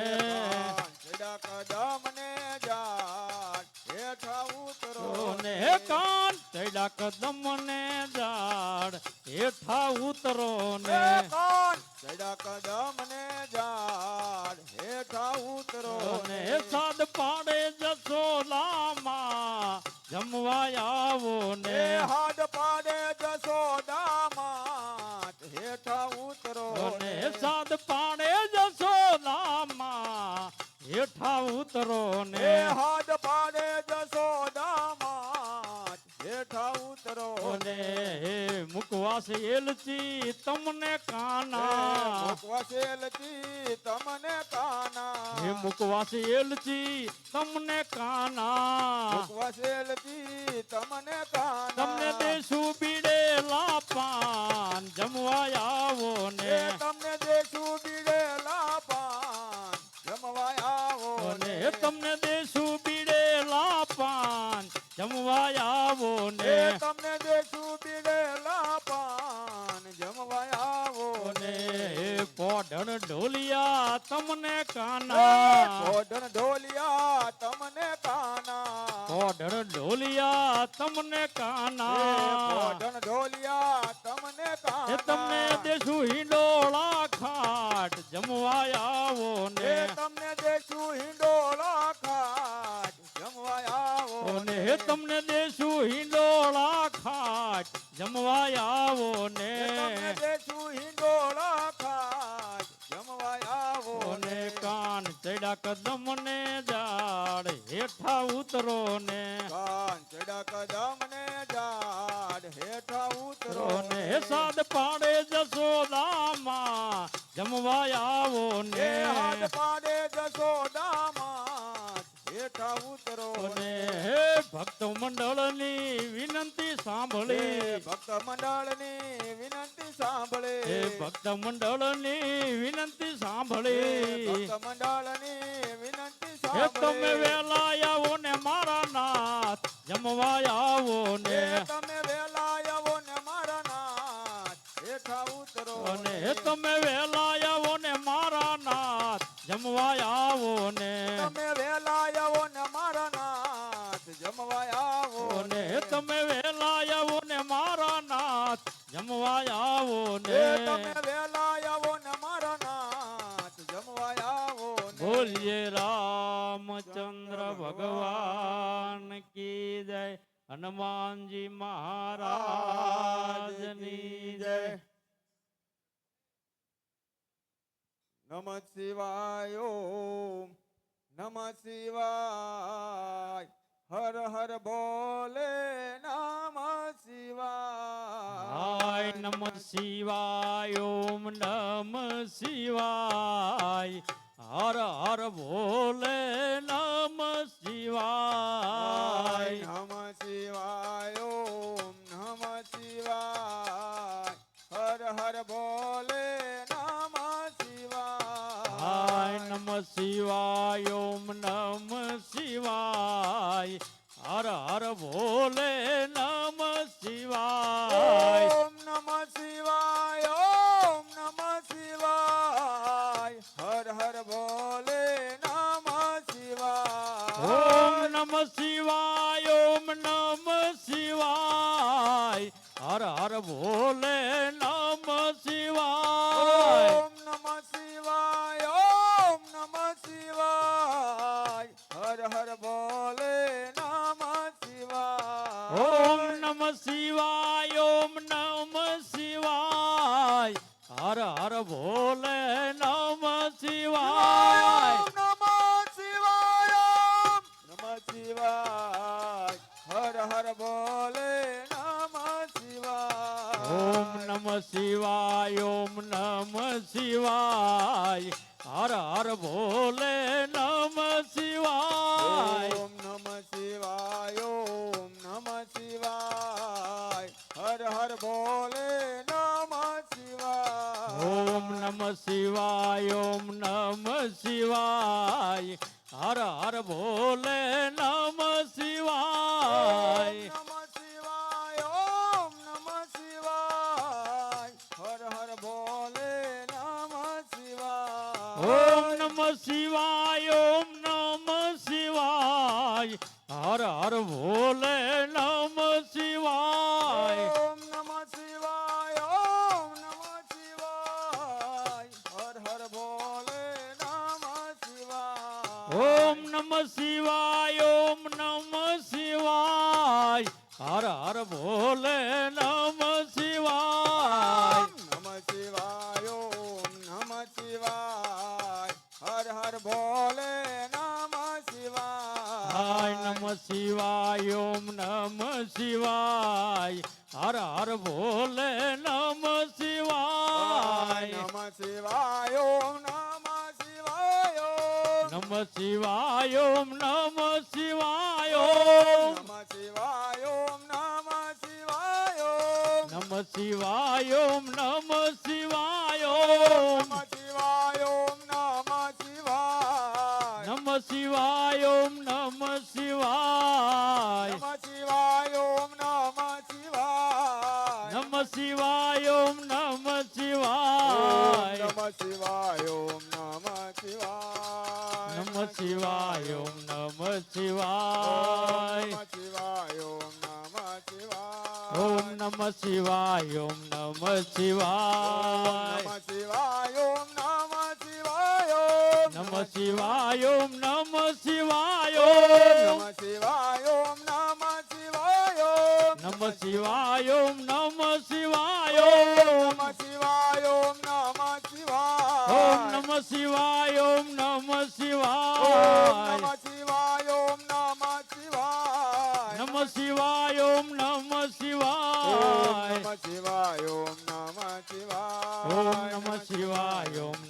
ચડા કદમ ને જાટ હેઠા ઉતરો ને હે કાન ચડ્યા કદમ ને દાડ હેઠા ઉતરો ને કાન ચડા કદમ ને જાટ હેઠા ઉતરો ને હે સાદ પાડે જસોદામાં જમવા આવો ને એ હાડ પાડે જસોદામાં હેઠા ઉતરો ને હે સાદ પાડે જસોદામાં હેઠા ઉતરો ને એ હાડ પાડે જસોદામાં હેઠા ઉતરો ને હે મુકવાસ એલચી તમને કાના મુકવાસેલથી તમને કાના હે મુકવાસ એલચી તમને કાના મુકવાસેલથી તમને કાના તમને દેશું બીડેલા પાન જમવા આવો ને એ તમને દેશું બીડેલા પાન જમવા આવો ને તમને દેશું બીડેલા પાન જમવા આવો ને એ તમને દેશું બીડેલા પાન જમવા આવો ને પોઢણ ઢોલિયા તમને કાના કોઢણ ઢોલિયા તમને કાના પોઢણ ઢોલિયા તમને કાના કોઢણ ઢોલિયા તમને એ કાના તમને દેશું હિંડોળા ખાટ જમવા આવો ને એ તમને દેશું હિંડોળા ખાટ જમવા આવો ને હે તમને દેશું હિંડોળા ખાટ જમવા આવો ને તમને દેશું હિંડોળા ખાટ જમવા આવો ને કાન ચડ્યા કદમ ને જાડ હેઠા ઉતરો ને કાન ચડા કદમ ને જાડ હેઠા ઉતરો ને હે સાદ પાડે જસોદામાં જમવા આવો ને એ હાથ પાડે જસોદામાં હેઠા ઉતરો ને હે ભક્ત મંડળની વિનંતી સાંભળી ભક્ત મંડળની વિનંતી સાંભળે હે ભક્ત મંડળની વિનંતી સાંભળી ભક્ત મંડળની વિનંતી હે સાંભળે તમે વેલા આવો ને મારા નાથ જમવા આવો ને એ તમે વેલા આવો ને મારા નાથ હેઠા ઉતરો અને હે તમે વેલા આવો ને મારા નાથ જમવા આવો ને તમે વેલા આવો ને મારા નાથ જમવા આવો ને હે તમે વેલા આવો ને મારા નાથ જમવા આવો ને એ તમે વેલા આવો ને મારા નાથ જમવા આવો ને બોલીએ રામચંદ્ર ભગવાન કી જય હનુમાનજી મહારાજની જય નમઃ શિવાય ઓમ નમઃ શિવાય હર હર બોલે નમઃ શિવાય હાય નમઃ શિવાય ઓમ નમઃ શિવાય હર હર ભોલે નમઃ શિવાય નમઃ શિવાય ઓમ નમઃ શિવાય હર હર બોલે નમઃ શિવાય હાય નમઃ શિવાય ઓમ નમઃ શિવાય હર હર ભોલે નમઃ શિવાય ઓમ નમઃ શિવાય ઓમ નમઃ શિવાય હર હર બોલે નમઃ શિવાય ઓમ નમઃ શિવાય ઓમ નમઃ શિવાય હર હર ભોલે નમઃ શિવાય ઓમ નમઃ શિવાય ઓમ નમઃ શિવાય હર હર બોલે નમઃ શિવાય ઓમ નમઃ શિવાય ઓમ નમઃ શિવાય હર હર ભોલે નમ શિવાય નમઃ શિવાય નમઃ શિવાય હર હર બોલે નમઃ શિવાય ઓમ નમ શિવાય ઓમ નમ શિવાય હર હર ભોલે નમ શિવાય ઓમ નમઃ શિવાય ઓમ નમઃ શિવાય હર હર બોલે નમઃ શિવાય ઓમ નમ શિવાય ઓમ નમ શિવાય હર હર ભોલે નમ શિવાય નમઃ શિવાય ઓમ નમઃ શિવાય હર હર બોલે નમઃ શિવાય ઓમ નમ શિવાય ઓમ નમ શિવાય હર હર ભોલે નમ શિવાય ઓમ નમઃ શિવાય ઓમ નમઃ શિવાય હર હર બોલે નમઃ શિવાય ઓમ નમ શિવાય ઓમ નમ શિવાય હર હર ભોલે નમ શિવાય નમઃ શિવાય ઓમ નમઃ શિવાય હર હર બોલે નમઃ શિવાય હાય નમ શિવાય ઓમ નમ શિવાય હર હર ભોલે નમ શિવાય નમઃ શિવાય ઓમ નમઃ શિવાય નમ શિવાય ઓમ નમ શિવાય નમઃ શિવાય ઓમ નમઃ શિવાય નમ શિવાય ઓમ નમ શિવાય નમઃ શિવાય ઓમ નમઃ શિવાય નમ શિવાય ઓમ નમ શિવાય નમઃ શિવાય ઓમ નમઃ શિવાય નમ શિવાય ઓમ નમ શિવાય નમઃ શિવાય ઓમ નમઃ શિવાય નમ શિવાય ઓમ નમ શિવાય નમઃ શિવાય ઓમ નમઃ શિવાય ઓમ નમ શિવાય ઓમ નમ શિવાય નમઃ શિવાય ઓમ નમઃ શિવાય નમ શિવાય ઓમ નમ શિવાય નમઃ શિવાય ઓમ નમઃ શિવાય નમ શિવાય ઓમ નમ શિવાય નમઃ શિવાય ઓમ નમઃ શિવાય ઓમ નમ શિવાય ઓમ નમ શિવાય નમઃ શિવાય ઓમ નમઃ શિવાય નમ શિવાય ઓમ નમ શિવાય નમઃ શિવાય ઓમ નમઃ શિવાય ઓમ નમ શિવાય ઓમ નમ શિવાય નમઃ શિવાય ઓમ નમઃ શિવાય ઓમ નમ શિવાય ઓમ નમ શિવાય નમઃ શિવાય ઓમ નમઃ શિવાય ઓમ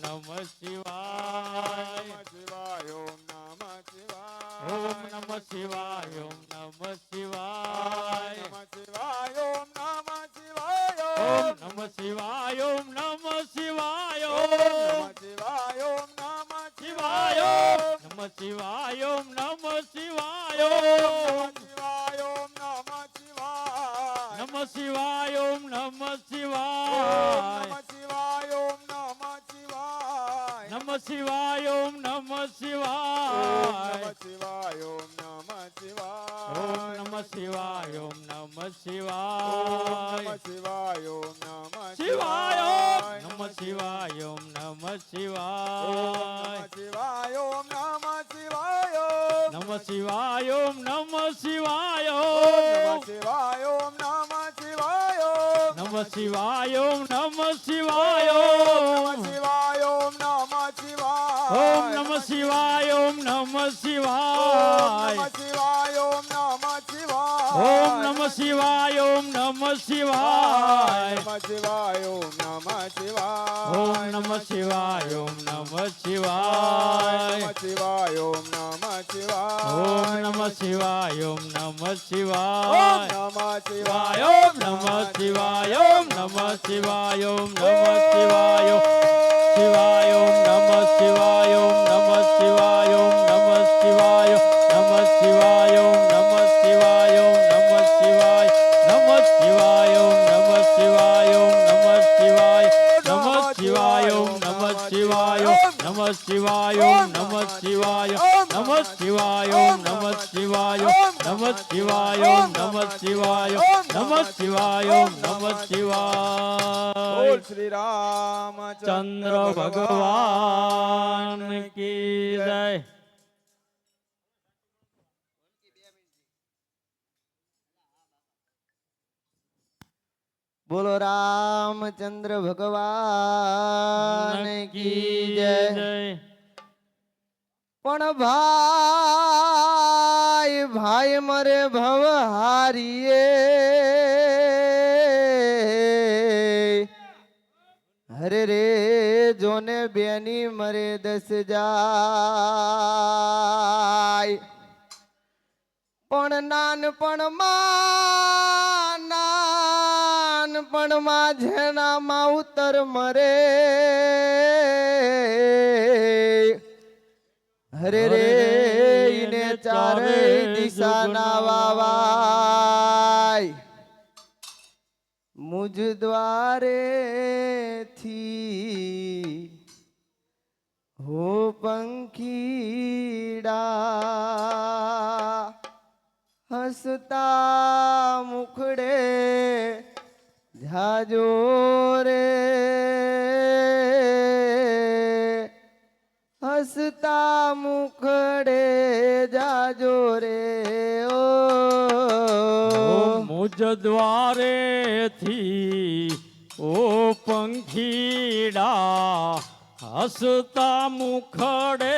નમ શિવાય ઓમ નમ શિવાય નમઃ શિવાય ઓમ નમઃ શિવાય શિવાય નમ શિવાય ઓમ નમ શિવાય નમઃ શિવાય ઓમ નમઃ શિવાય નમ શિવાય ઓમ નમ શિવાય નમઃ શિવાય ઓમ નમઃ શિવાય નમ શિવાય ઓમ નમ શિવાય નમઃ શિવાય ઓમ નમઃ શિવાય ઓમ નમ શિવાય ઓમ નમ નમઃ શિવાય શિવાય ઓમ નમઃ શિવાય નમ શિવાય ઓમ નમ શિવાય નમઃ શિવાય ઓમ નમઃ શિવાય નમ શિવાય ઓમ નમ શિવાય નમઃ શિવાય ઓમ નમઃ શિવાય નમ શિવાય ઓમ નમ શિવાય નમઃ શિવાય ઓમ નમઃ શિવાય ઓમ નમ શિવાય ઓમ નમ શિવાય નમઃ શિવાય ઓમ નમઃ શિવાય ઓમ નમ શિવાય ઓમ નમ શિવાય નમઃ શિવાય ઓમ નમઃ શિવાય ઓમ નમ શિવાય ઓમ નમ શિવાય નમઃ શિવાય ઓમ નમઃ શિવાય ઓમ નમ શિવાય ઓમ નમ ઓમ શિવાય નમઃ શિવાય શિવાય ઓમ નમ શિવાય ઓમ નમ શિવાય ઓમ નમ શિવાય શિવાય ઓમ નમ શિવાય ઓમ નમ શિવાય ઓમ નમ શિવાય નમ શિવાય ઓમ નમ શિવાય ઓમ નમ શિવાય નમ શિવાય ઓમ નમ શિવાય ઓમ નમ શિવાય નમ શિવાય ઓમ નમ શિવાય નમ શિવાય ઓમ નમ શિવાય નમ શિવાય ઓમ નમ શિવાય નમ શિવાય ઓમ નમ શિવાય નમ શિવાય ઓમ નમ શિવાય બોલ શ્રી રામ ચંદ્ર ભગવાન કી જય બોલો રામચંદ્ર ભગવાન કી જય. પણ ભાઈ ભાઈ મરે ભવ હારીએ હરે રે જોને બેની મરે 10 જાય પણ નાનપણમાં જેના માવતર મરે હરે રે ઈને ચારે દિશાના વાવાય મુજ દ્વારે થી હો પંખીડા હસતા મુખડે જાજો રે હસતા મુખડે જાજો રે ઓ મુજ દ્વારે થી ઓ પંખીડા હસતા મુખડે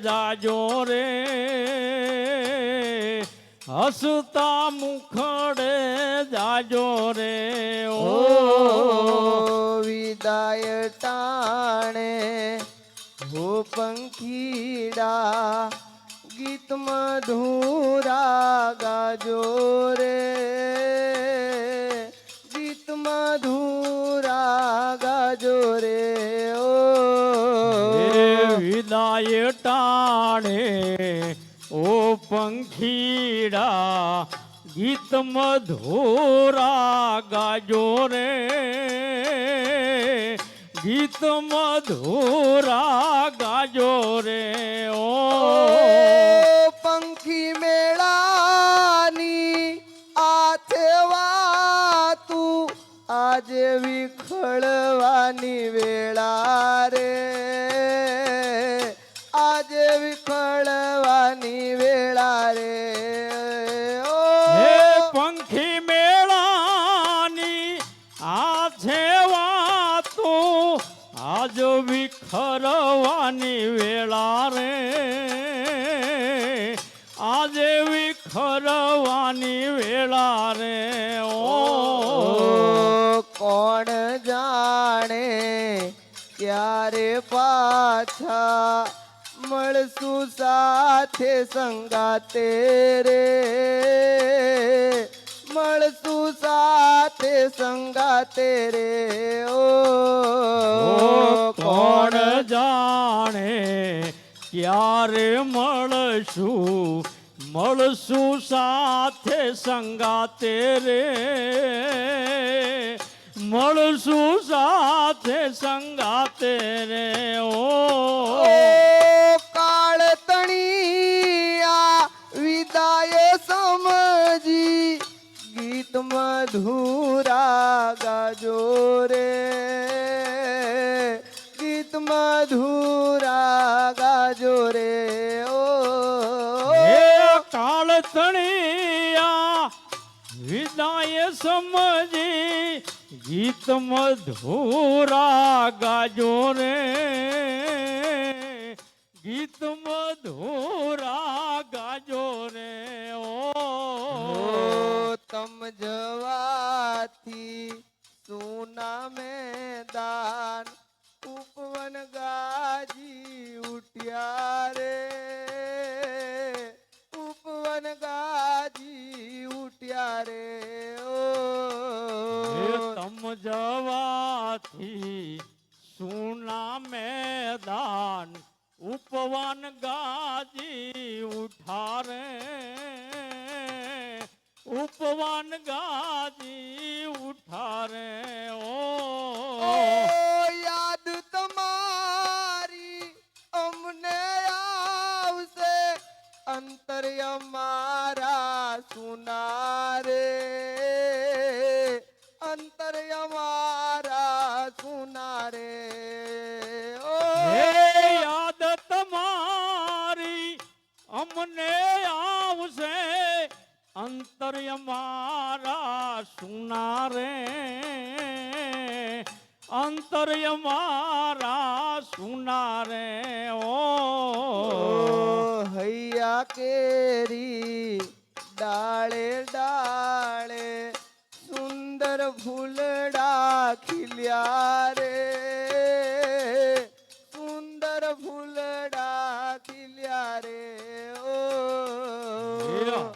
જાજો રે હસતા મુખડે જાજો રે ઓ વિદાય ટાણે હો પંખીડા ગીત મધુરા ગાજો રે ગીત મધુરા ગાજો રે ઓ વિદાય ટાણે ઓ પંખીડા ગીત મધુરા ગાજો રે ગીત મધુરા ગાજો રે ઓ પંખી મેળાની આથે વાતું આજે વિખળવાની વેળા રે આજે વિખળવાની વેળા રે ઓ હે પંખી મેળાની આ છે વાતો આજ વિખરવાની વેળા રે આજે વિખરવાની વેળા રે ઓ કોણ જાણે ક્યારે પાછા મળશું સાથે સંગાતે રે મળશું સાથે સંગાતે રે ઓ કોણ જાણે ક્યારે મળશું સાથે સંગાતે રે મળશું સાથે સંગાતે રે ઓ કાળ તણિયા વિદાય સમજી ગીત મધુરા ગાજો રે ગીત મધુરા ગાજો રે ઓ હે કાળ તણિયા વિદાય સમજી ગીત મધુરા ગાજો રે ગીત મધુરા ગાજો રે ઓ તમ જવાથી સોના મેદાન ઉપવન ગાજી ઉઠ્યા રે ઉપવન ગાજી ઉઠ્યા રે તમ જવાથી સુના મેદાન ઉપવન ગાજી ઉઠા રે ઉપવન ગાજી ઉઠા રે ઓ યાદ તમારી અમને આવશે અંતર્ય મારા સુના રે અંતર્ય મારા સુના રે ઓ યાદ તમારી અમને આવશે અંતર્ય મારા સુના રે અંતર્ય મારા સુના રે ઓ હૈયા કેરી ડાળે ડાળે સુંદર ફૂલડા ખીલ્યા રે સુંદર ફૂલડા ખીલ્યા રે ઓ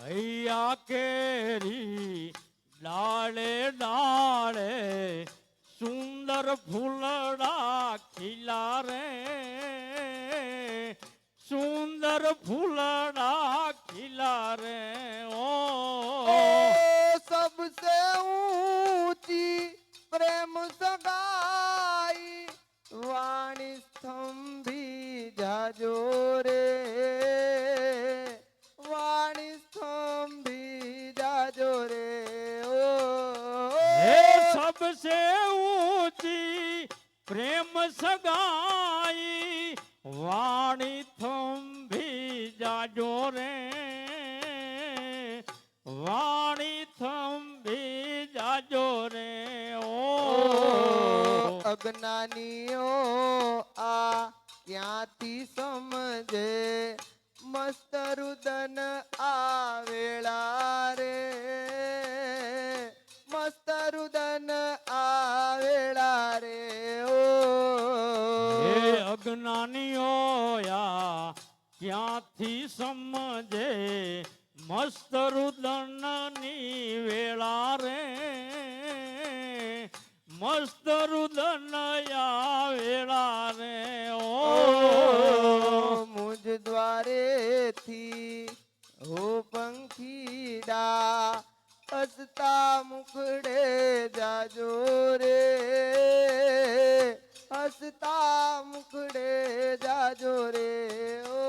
હૈયા કેરી ડાળે ડાળે સુંદર ફૂલડા ખીલા રે સુંદર ફૂલડા ખીલા રે ઓ सबसे ऊंची प्रेम सगाई वाणी स्तंभी जाजो रे वाणी स्तंभी जाजो रे हे सबसे ऊंची प्रेम सगाई वाणी थंभी जाजो रे वाणी थंभी जाजो रे ओ અજ્ઞાનીઓ આ ક્યાંથી સમજે મસ્ત રુદન આવેળા રે મસ્ત રુદન આવેળા રે ઓ હે અજ્ઞાનીઓ યા ક્યાંથી સમજે મસ્ત રુદનની વેળા રે મસ્ત રુદન યા વેળા રે ઓ મુજ દ્વારેથી હો પંખીડા હસતા મુખડે જાજો રે હસતા મુખડે જાજો રે ઓ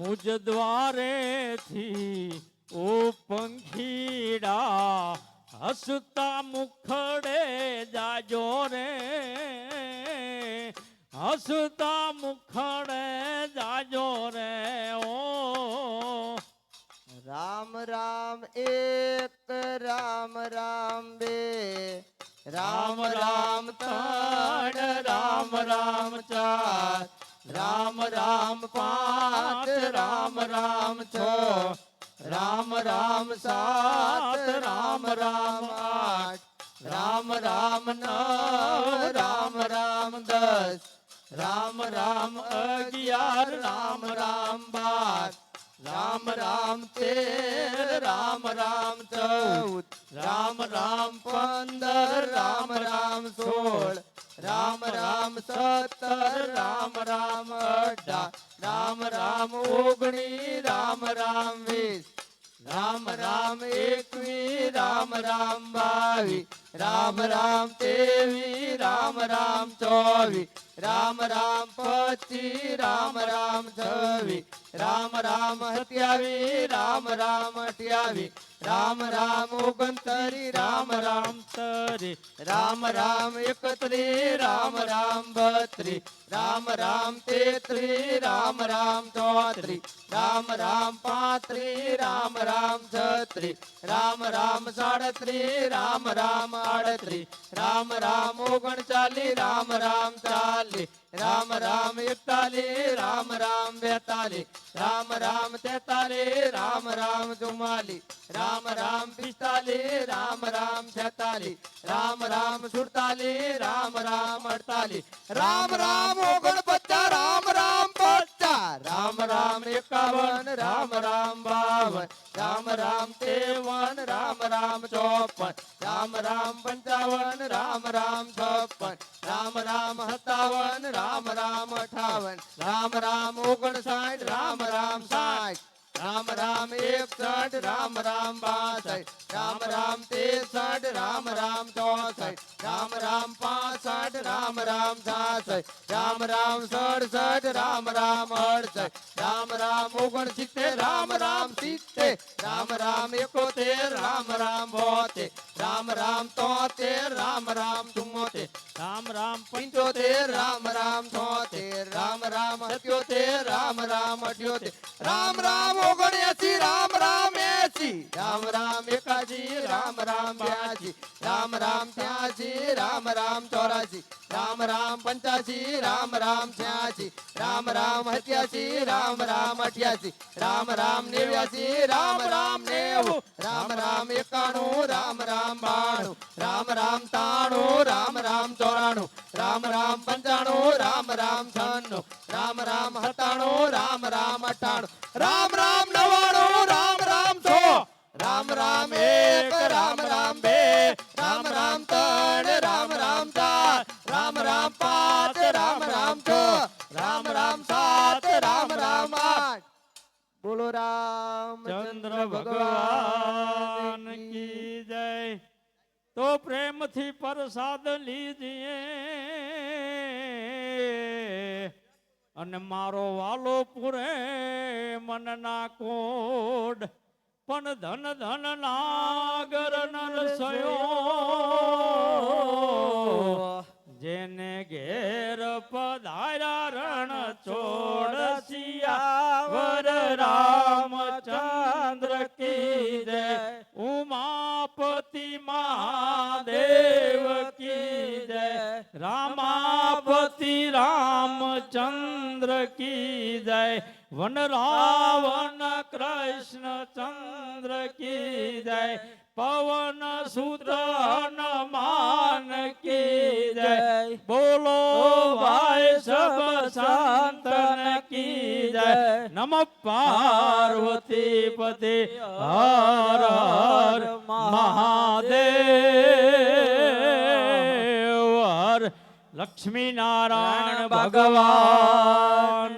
મુજ દ્વારેથી ઓ પંખીડા હસતા મુખડે જાજો રે હસતા મુખડે જાજો રે ઓ રામ રામ એક રામ રામ બે રામ રામ ત્રણ રામ રામ ચાર રામ રામ પાંચ રામ રામ છ રામ રામ સાત રામ રામ આઠ રામ રામ નવ રામ રામ દસ રામ રામ અગિયાર રામ રામ બાર રામ રામ તેર રામ રામ ચૌદ રામ રામ પંદર રામ રામ સોળ રામ રામ સત્તર રામ રામ અઢાર રામ રામ ઓગણીસ રામ રામ વીસ રામ રામ એકવીસ રામ રામ બાવીસ રામ રામ ત્રેવીસ રામ રામ ચોવીસ રામ રામ પચીસ રામ રામ છવ્વીસ રામ રામ સત્યાવીસ રામ રામ અઠ્યાવીસ રામ રામ ઓગણત્રીસ રામ રામ ત્રીસ રામ રામ એકત્રીસ રામ રામ બત્રીસ રામ રામ તેત્રીસ રામ રામ ચોત્રીસ રામ રામ પાંત્રીસ રામ રામ છત્રીસ રામ રામ સાડત્રીસ રામ રામ આડત્રીસ રામ રામ ઓગણચાલીસ રામ રામ ચાલીસ રામ રામ એકતાલીસ રામ રામ બેતાલીસ રામ રામ તેતાલીસ રામ રામ ચુમ્માલીસ રામ રામ પિસ્તાલીસ રામ રામ છેતાલીસ રામ રામ સુડતાલીસ રામ રામ અડતાલીસ રામ રામ ઓગણપચાસ રામ રામ પચાસ રામ રામ એકાવન રામ રામ બાવન રામ રામ ત્રેવન રામ રામ ચોપન રામ રામ પંચાવન રામ રામ છપ્પન રામ રામ સત્તાવન રામ રામ અઠાવન રામ રામ ઓગણસાઠ રામ રામ સાઠ રામ રામ એકસઠ રામ રામ બાસઠ રામ રામ ત્રેસઠ રામ રામ ચોસઠ રામ રામ પાસઠ રામ રામ છાસઠ રામ રામ સડસઠ રામ રામ અડસઠ રામ રામ ઓગણસિત્તેર રામ રામ સિત્તેર રામ રામ એકોતેર રામ રામ બોતેર રામ રામ તોતેર રામ રામ ચુમ્મોતેર રામ રામ પંચોતેર રામ રામ છોતેર રામ રામ 77 રામ રામ 78 રામ રામ 79 રામ રામ 80 રામ રામ 81 રામ રામ 82 રામ રામ 83 રામ રામ 84 રામ રામ 85 રામ રામ 86 રામ રામ 87 રામ રામ 88 રામ રામ 89 રામ રામ 90 રામ રામ 91 રામ રામ 92 રામ રામ 93 રામ રામ 94 રામ રામ 95 રામ રામ 96 રામ રામ 97 રામ રામ 98 રામ રામ 99 રામ રામ 100 રામ રામ 1 રામ રામ 2 રામ રામ 3 રામ રામ 4 રામ રામ 5 રામ રામ 6 રામ રામ 7 રામ રામ 8 બોલો ચંદ્ર રામચંદ્ર ભગવાન ભગવાન કી જય તો પ્રેમથી પ્રસાદ લીજીએ અને મારો વાલો પૂરે મનના કોડ પણ ધન ધન નાગર નરસયો જેને ઘેર પધાર્યા રણ ચોડસિયા રામચંદ્ર કી જય ઉમાપતિ મહાદેવ કી જય રામાપતિ રામચંદ્ર કી જય વન રાવણ કૃષ્ણ ચંદ્ર કી જય પવન સુત હનુમાન કી જય બોલો ભાઈ સબ સંતન કી જય નમ પાર્વતી પતિ હર હર મહાદેવ હર લક્ષ્મી નારાયણ ભગવાન